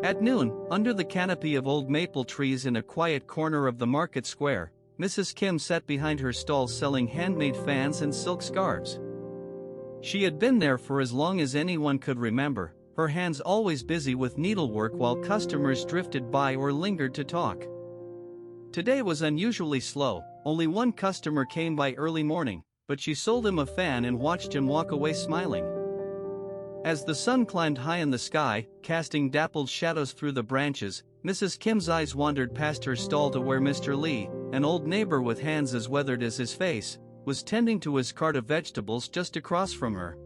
At noon, under the canopy of old maple trees in a quiet corner of the market square, Mrs. Kim sat behind her stall selling handmade fans and silk scarves. She had been there for as long as anyone could remember, her hands always busy with needlework while customers drifted by or lingered to talk. Today was unusually slow, only one customer came by early morning, but she sold him a fan and watched him walk away smiling. As the sun climbed high in the sky, casting dappled shadows through the branches, Mrs. Kim's eyes wandered past her stall to where Mr. Lee, an old neighbor with hands as weathered as his face, was tending to his cart of vegetables just across from her.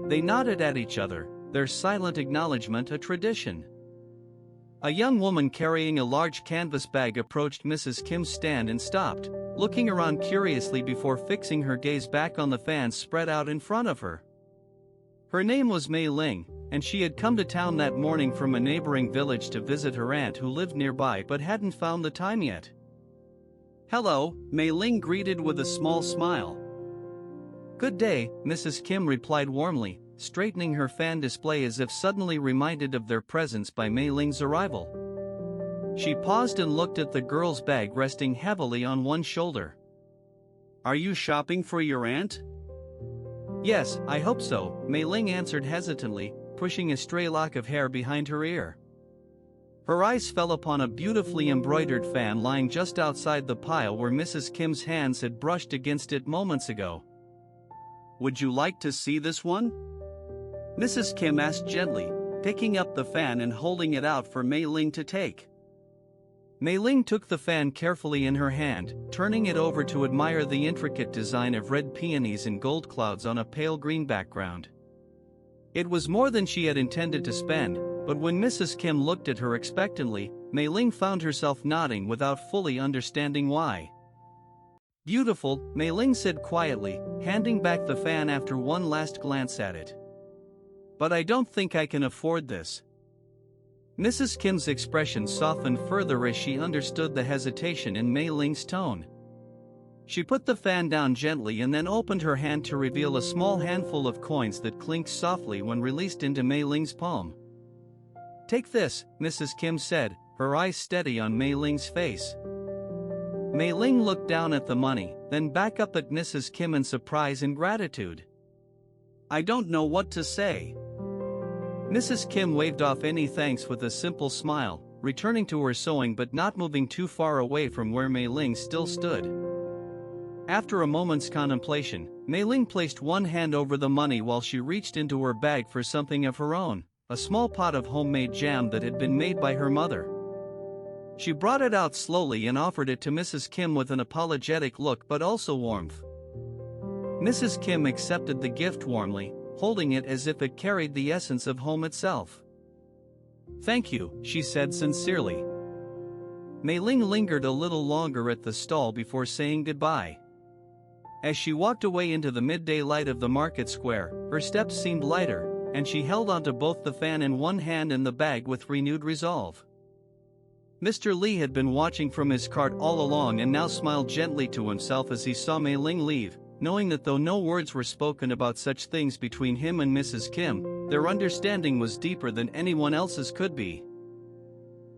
They nodded at each other, their silent acknowledgement a tradition. A young woman carrying a large canvas bag approached Mrs. Kim's stand and stopped, looking around curiously before fixing her gaze back on the fans spread out in front of her. Her name was Mei Ling, and she had come to town that morning from a neighboring village to visit her aunt who lived nearby but hadn't found the time yet. "Hello," Mei Ling greeted with a small smile. "Good day," Mrs. Kim replied warmly, straightening her fan display as if suddenly reminded of their presence by Mei Ling's arrival. She paused and looked at the girl's bag resting heavily on one shoulder. "Are you shopping for your aunt?" "Yes, I hope so," Mei Ling answered hesitantly, pushing a stray lock of hair behind her ear. Her eyes fell upon a beautifully embroidered fan lying just outside the pile where Mrs. Kim's hands had brushed against it moments ago. "Would you like to see this one?" Mrs. Kim asked gently, picking up the fan and holding it out for Mei Ling to take. Mei Ling took the fan carefully in her hand, turning it over to admire the intricate design of red peonies and gold clouds on a pale green background. It was more than she had intended to spend, but when Mrs. Kim looked at her expectantly, Mei Ling found herself nodding without fully understanding why. "Beautiful," Mei Ling said quietly, handing back the fan after one last glance at it. "But I don't think I can afford this." Mrs. Kim's expression softened further as she understood the hesitation in Mei Ling's tone. She put the fan down gently and then opened her hand to reveal a small handful of coins that clinked softly when released into Mei Ling's palm. "Take this," Mrs. Kim said, her eyes steady on Mei Ling's face. Mei Ling looked down at the money, then back up at Mrs. Kim in surprise and gratitude. "I don't know what to say." Mrs. Kim waved off any thanks with a simple smile, returning to her sewing but not moving too far away from where Mei Ling still stood. After a moment's contemplation, Mei Ling placed one hand over the money while she reached into her bag for something of her own, a small pot of homemade jam that had been made by her mother. She brought it out slowly and offered it to Mrs. Kim with an apologetic look but also warmth. Mrs. Kim accepted the gift warmly, holding it as if it carried the essence of home itself. "Thank you," she said sincerely. Mei Ling lingered a little longer at the stall before saying goodbye. As she walked away into the midday light of the market square, her steps seemed lighter, and she held onto both the fan in one hand and the bag with renewed resolve. Mr. Lee had been watching from his cart all along and now smiled gently to himself as he saw Mei Ling leave, knowing that though no words were spoken about such things between him and Mrs. Kim, their understanding was deeper than anyone else's could be.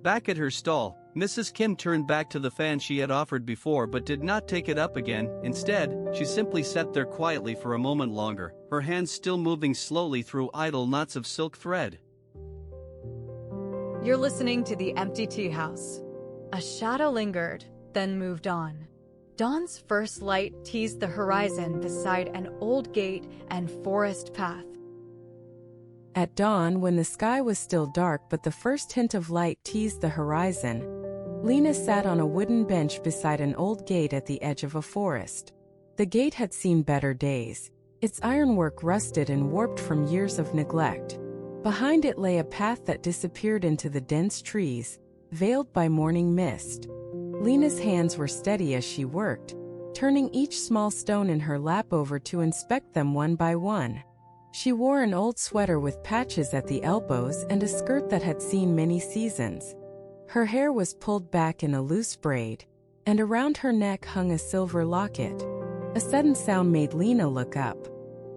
Back at her stall, Mrs. Kim turned back to the fan she had offered before but did not take it up again. Instead, she simply sat there quietly for a moment longer, her hands still moving slowly through idle knots of silk thread. You're listening to the Empty Teahouse. A shadow lingered, then moved on. Dawn's first light teased the horizon beside an old gate and forest path. At dawn, when the sky was still dark but the first hint of light teased the horizon, Lena sat on a wooden bench beside an old gate at the edge of a forest. The gate had seen better days, its ironwork rusted and warped from years of neglect. Behind it lay a path that disappeared into the dense trees, veiled by morning mist. Lena's hands were steady as she worked, turning each small stone in her lap over to inspect them one by one. She wore an old sweater with patches at the elbows and a skirt that had seen many seasons. Her hair was pulled back in a loose braid, and around her neck hung a silver locket. A sudden sound made Lena look up.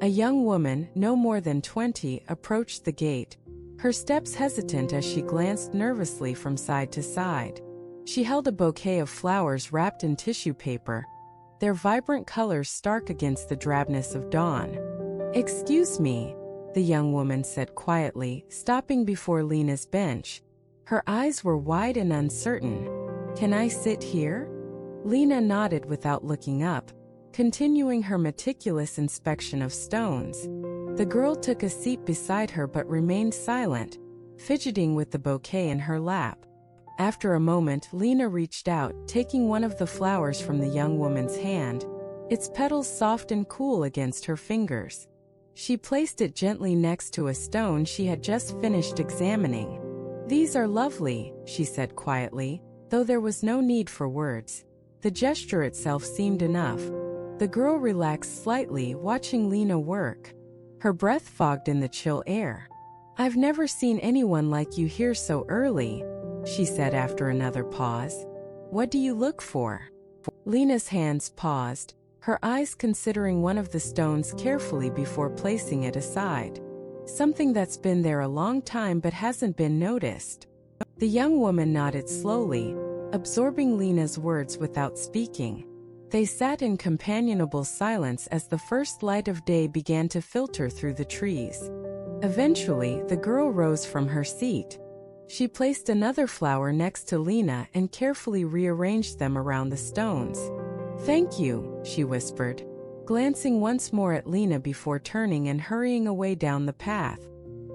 A young woman, no more than 20, approached the gate, her steps hesitant as she glanced nervously from side to side. She held a bouquet of flowers wrapped in tissue paper, their vibrant colors stark against the drabness of dawn. "Excuse me," the young woman said quietly, stopping before Lena's bench. Her eyes were wide and uncertain. "Can I sit here?" Lena nodded without looking up, continuing her meticulous inspection of stones. The girl took a seat beside her but remained silent, fidgeting with the bouquet in her lap. After a moment, Lena reached out, taking one of the flowers from the young woman's hand, its petals soft and cool against her fingers. She placed it gently next to a stone she had just finished examining. "These are lovely," she said quietly, though there was no need for words. The gesture itself seemed enough. The girl relaxed slightly, watching Lena work. Her breath fogged in the chill air. "I've never seen anyone like you here so early," she said after another pause. "What do you look for?" Lena's hands paused, her eyes considering one of the stones carefully before placing it aside. "Something that's been there a long time but hasn't been noticed." The young woman nodded slowly, absorbing Lena's words without speaking. They sat in companionable silence as the first light of day began to filter through the trees. Eventually, the girl rose from her seat. She placed another flower next to Lena and carefully rearranged them around the stones. "Thank you," she whispered, glancing once more at Lena before turning and hurrying away down the path.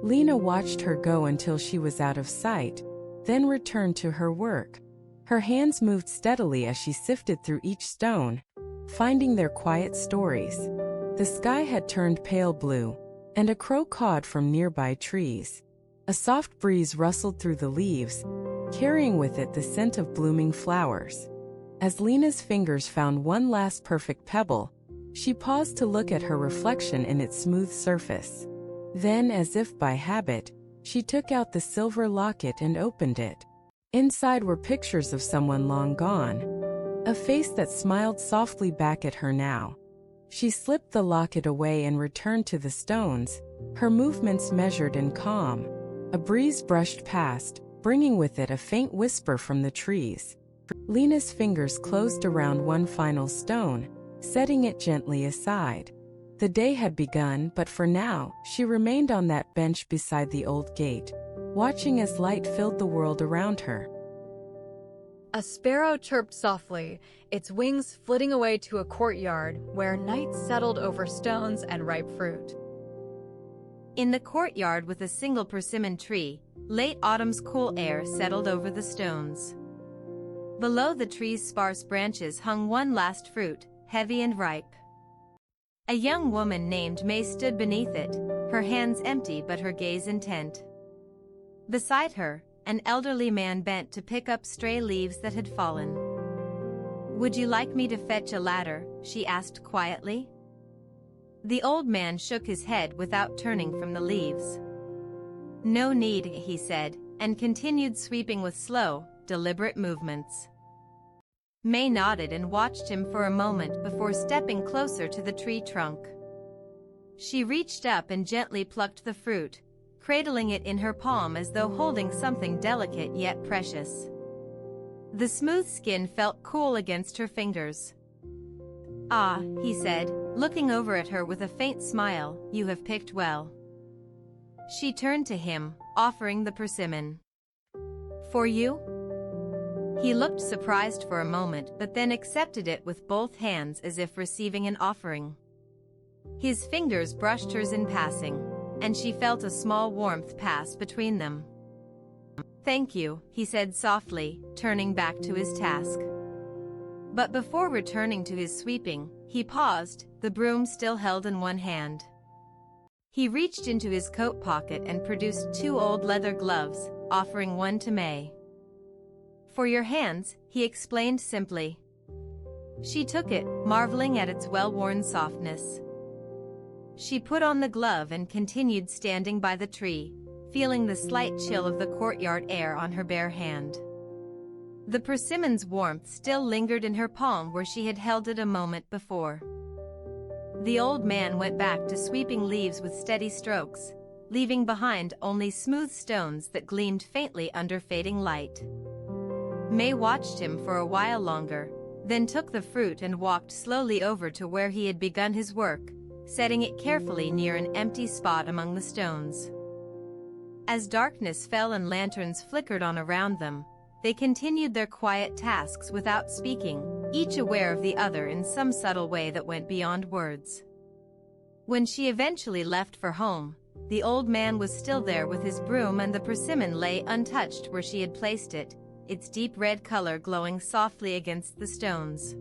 Lena watched her go until she was out of sight, then returned to her work. Her hands moved steadily as she sifted through each stone, finding their quiet stories. The sky had turned pale blue, and a crow cawed from nearby trees. A soft breeze rustled through the leaves, carrying with it the scent of blooming flowers. As Lena's fingers found one last perfect pebble, she paused to look at her reflection in its smooth surface. Then, as if by habit, she took out the silver locket and opened it. Inside were pictures of someone long gone, a face that smiled softly back at her now. She slipped the locket away and returned to the stones, her movements measured and calm. A breeze brushed past, bringing with it a faint whisper from the trees. Lena's fingers closed around one final stone, setting it gently aside. The day had begun, but for now, she remained on that bench beside the old gate, watching as light filled the world around her. A sparrow chirped softly, its wings flitting away to a courtyard where night settled over stones and ripe fruit. In the courtyard with a single persimmon tree, late autumn's cool air settled over the stones. Below the tree's sparse branches hung one last fruit, heavy and ripe. A young woman named May stood beneath it, her hands empty but her gaze intent. Beside her, an elderly man bent to pick up stray leaves that had fallen. "Would you like me to fetch a ladder?" she asked quietly. The old man shook his head without turning from the leaves. "No need," he said, and continued sweeping with slow, deliberate movements. May nodded and watched him for a moment before stepping closer to the tree trunk. She reached up and gently plucked the fruit, cradling it in her palm as though holding something delicate yet precious. The smooth skin felt cool against her fingers. "Ah," he said, looking over at her with a faint smile, "you have picked well." She turned to him, offering the persimmon. "For you?" He looked surprised for a moment but then accepted it with both hands as if receiving an offering. His fingers brushed hers in passing, and she felt a small warmth pass between them. "Thank you," he said softly, turning back to his task. But before returning to his sweeping, he paused, the broom still held in one hand. He reached into his coat pocket and produced 2 old leather gloves, offering one to May. "For your hands," he explained simply. She took it, marveling at its well-worn softness. She put on the glove and continued standing by the tree, feeling the slight chill of the courtyard air on her bare hand. The persimmon's warmth still lingered in her palm where she had held it a moment before. The old man went back to sweeping leaves with steady strokes, leaving behind only smooth stones that gleamed faintly under fading light. May watched him for a while longer, then took the fruit and walked slowly over to where he had begun his work, setting it carefully near an empty spot among the stones. As darkness fell and lanterns flickered on around them, they continued their quiet tasks without speaking, each aware of the other in some subtle way that went beyond words. When she eventually left for home, the old man was still there with his broom, and the persimmon lay untouched where she had placed it, its deep red color glowing softly against the stones.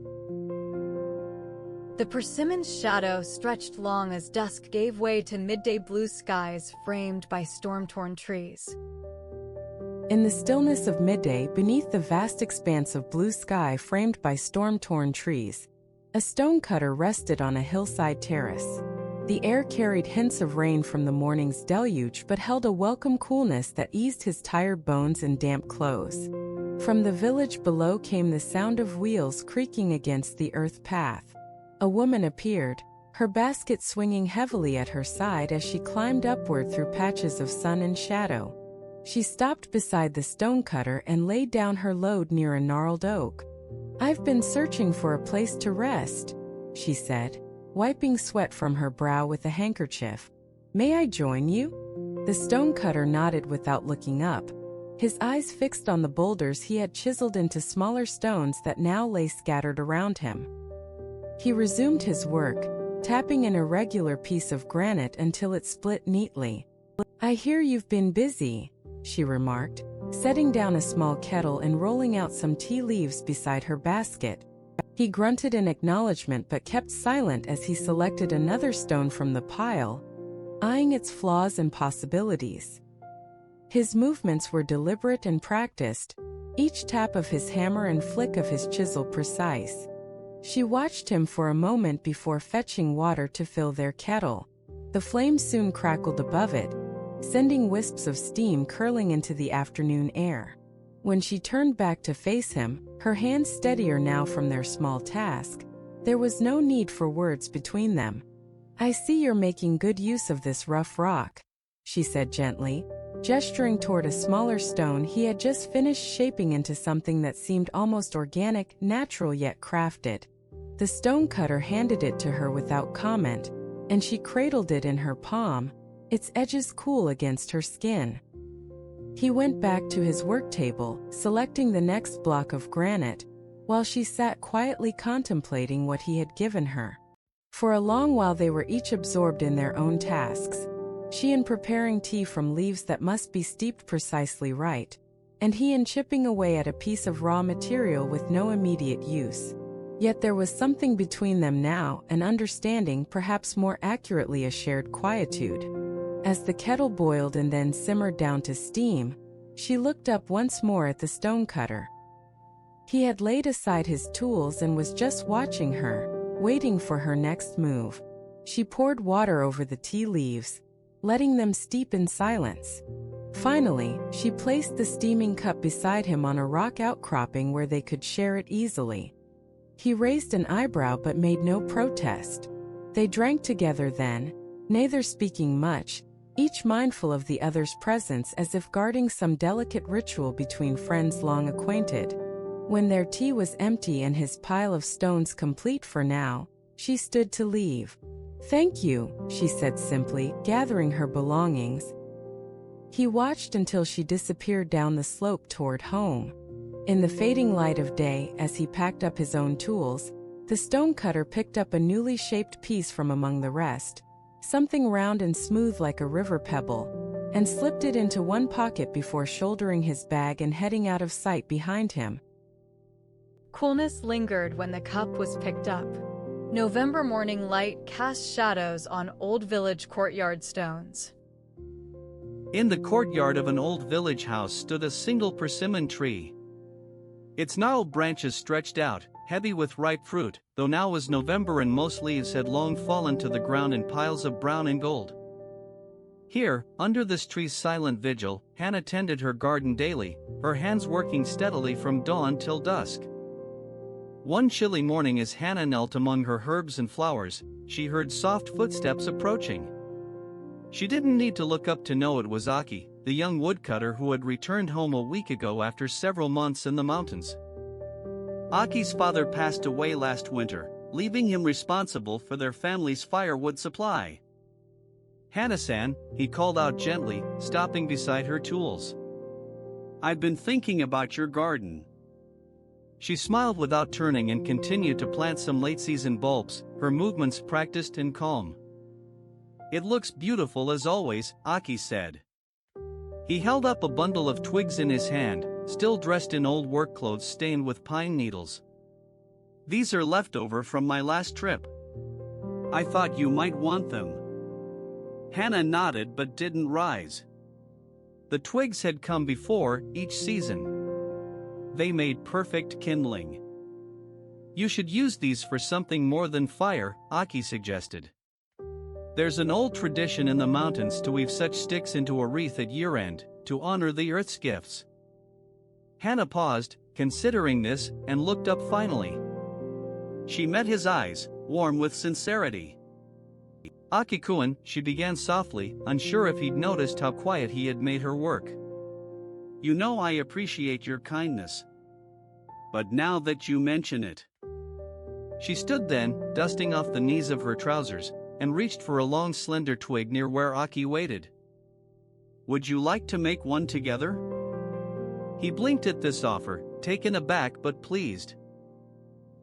The persimmon's shadow stretched long as dusk gave way to midday blue skies framed by storm-torn trees. In the stillness of midday, beneath the vast expanse of blue sky framed by storm-torn trees, a stonecutter rested on a hillside terrace. The air carried hints of rain from the morning's deluge but held a welcome coolness that eased his tired bones and damp clothes. From the village below came the sound of wheels creaking against the earth path. A woman appeared, her basket swinging heavily at her side as she climbed upward through patches of sun and shadow. She stopped beside the stonecutter and laid down her load near a gnarled oak. "I've been searching for a place to rest," she said, wiping sweat from her brow with a handkerchief. "May I join you?" The stonecutter nodded without looking up, his eyes fixed on the boulders he had chiseled into smaller stones that now lay scattered around him. He resumed his work, tapping an irregular piece of granite until it split neatly. "I hear you've been busy," she remarked, setting down a small kettle and rolling out some tea leaves beside her basket. He grunted in acknowledgement but kept silent as he selected another stone from the pile, eyeing its flaws and possibilities. His movements were deliberate and practiced, each tap of his hammer and flick of his chisel precise. She watched him for a moment before fetching water to fill their kettle. The flame soon crackled above it, sending wisps of steam curling into the afternoon air. When she turned back to face him, her hands steadier now from their small task, there was no need for words between them. "I see you're making good use of this rough rock," she said gently, gesturing toward a smaller stone he had just finished shaping into something that seemed almost organic, natural yet crafted. The stonecutter handed it to her without comment, and she cradled it in her palm, its edges cool against her skin. He went back to his work table, selecting the next block of granite, while she sat quietly contemplating what he had given her. For a long while they were each absorbed in their own tasks, she in preparing tea from leaves that must be steeped precisely right, and he in chipping away at a piece of raw material with no immediate use. Yet there was something between them now, an understanding, perhaps more accurately a shared quietude. As the kettle boiled and then simmered down to steam, she looked up once more at the stonecutter. He had laid aside his tools and was just watching her, waiting for her next move. She poured water over the tea leaves, letting them steep in silence. Finally, she placed the steaming cup beside him on a rock outcropping where they could share it easily. He raised an eyebrow but made no protest. They drank together then, neither speaking much, each mindful of the other's presence as if guarding some delicate ritual between friends long acquainted. When their tea was empty and his pile of stones complete for now, she stood to leave. "Thank you," she said simply, gathering her belongings. He watched until she disappeared down the slope toward home. In the fading light of day, as he packed up his own tools, the stonecutter picked up a newly shaped piece from among the rest, something round and smooth like a river pebble, and slipped it into one pocket before shouldering his bag and heading out of sight behind him. Coolness lingered when the cup was picked up. November morning light cast shadows on old village courtyard stones. In the courtyard of an old village house stood a single persimmon tree. Its gnarled branches stretched out, heavy with ripe fruit, though now was November and most leaves had long fallen to the ground in piles of brown and gold. Here, under this tree's silent vigil, Hannah tended her garden daily, her hands working steadily from dawn till dusk. One chilly morning as Hannah knelt among her herbs and flowers, she heard soft footsteps approaching. She didn't need to look up to know it was Aki, the young woodcutter who had returned home a week ago after several months in the mountains. Aki's father passed away last winter, leaving him responsible for their family's firewood supply. "Hana-san," he called out gently, stopping beside her tools. "I've been thinking about your garden." She smiled without turning and continued to plant some late-season bulbs, her movements practiced and calm. "It looks beautiful as always," Aki said. He held up a bundle of twigs in his hand, still dressed in old work clothes stained with pine needles. "These are leftover from my last trip. I thought you might want them." Hana nodded but didn't rise. The twigs had come before each season. They made perfect kindling. "You should use these for something more than fire," Aki suggested. "There's an old tradition in the mountains to weave such sticks into a wreath at year-end, to honor the earth's gifts." Hana paused, considering this, and looked up finally. She met his eyes, warm with sincerity. "Aki-kun," she began softly, unsure if he'd noticed how quiet he had made her work. "You know I appreciate your kindness. But now that you mention it..." She stood then, dusting off the knees of her trousers, and reached for a long slender twig near where Aki waited. "Would you like to make one together?" He blinked at this offer, taken aback but pleased.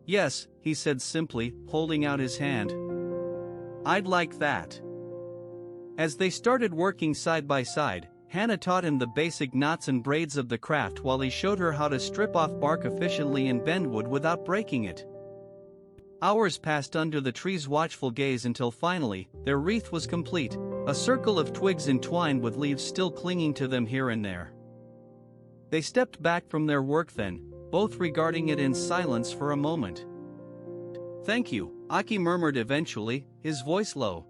"Yes," he said simply, holding out his hand. "I'd like that." As they started working side by side, Hana taught him the basic knots and braids of the craft while he showed her how to strip off bark efficiently and bend wood without breaking it. Hours passed under the tree's watchful gaze until finally, their wreath was complete, a circle of twigs entwined with leaves still clinging to them here and there. They stepped back from their work then, both regarding it in silence for a moment. "Thank you," Aki murmured eventually, his voice low.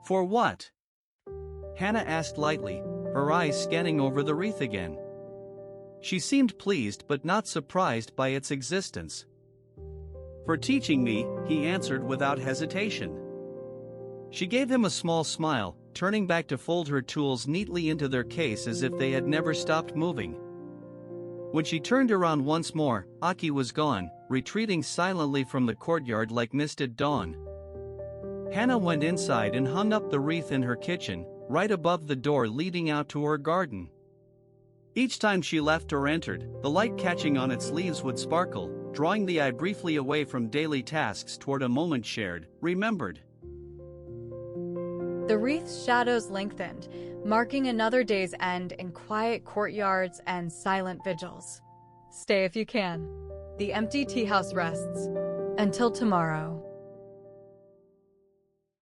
"For what?" Hana asked lightly, her eyes scanning over the wreath again. She seemed pleased but not surprised by its existence. "For teaching me," he answered without hesitation. She gave him a small smile, turning back to fold her tools neatly into their case as if they had never stopped moving. When she turned around once more, Aki was gone, retreating silently from the courtyard like mist at dawn. Hana went inside and hung up the wreath in her kitchen, right above the door leading out to her garden. Each time she left or entered, the light catching on its leaves would sparkle, drawing the eye briefly away from daily tasks toward a moment shared, remembered. The wreath's shadows lengthened, marking another day's end in quiet courtyards and silent vigils. Stay if you can. The Empty Teahouse rests. Until tomorrow.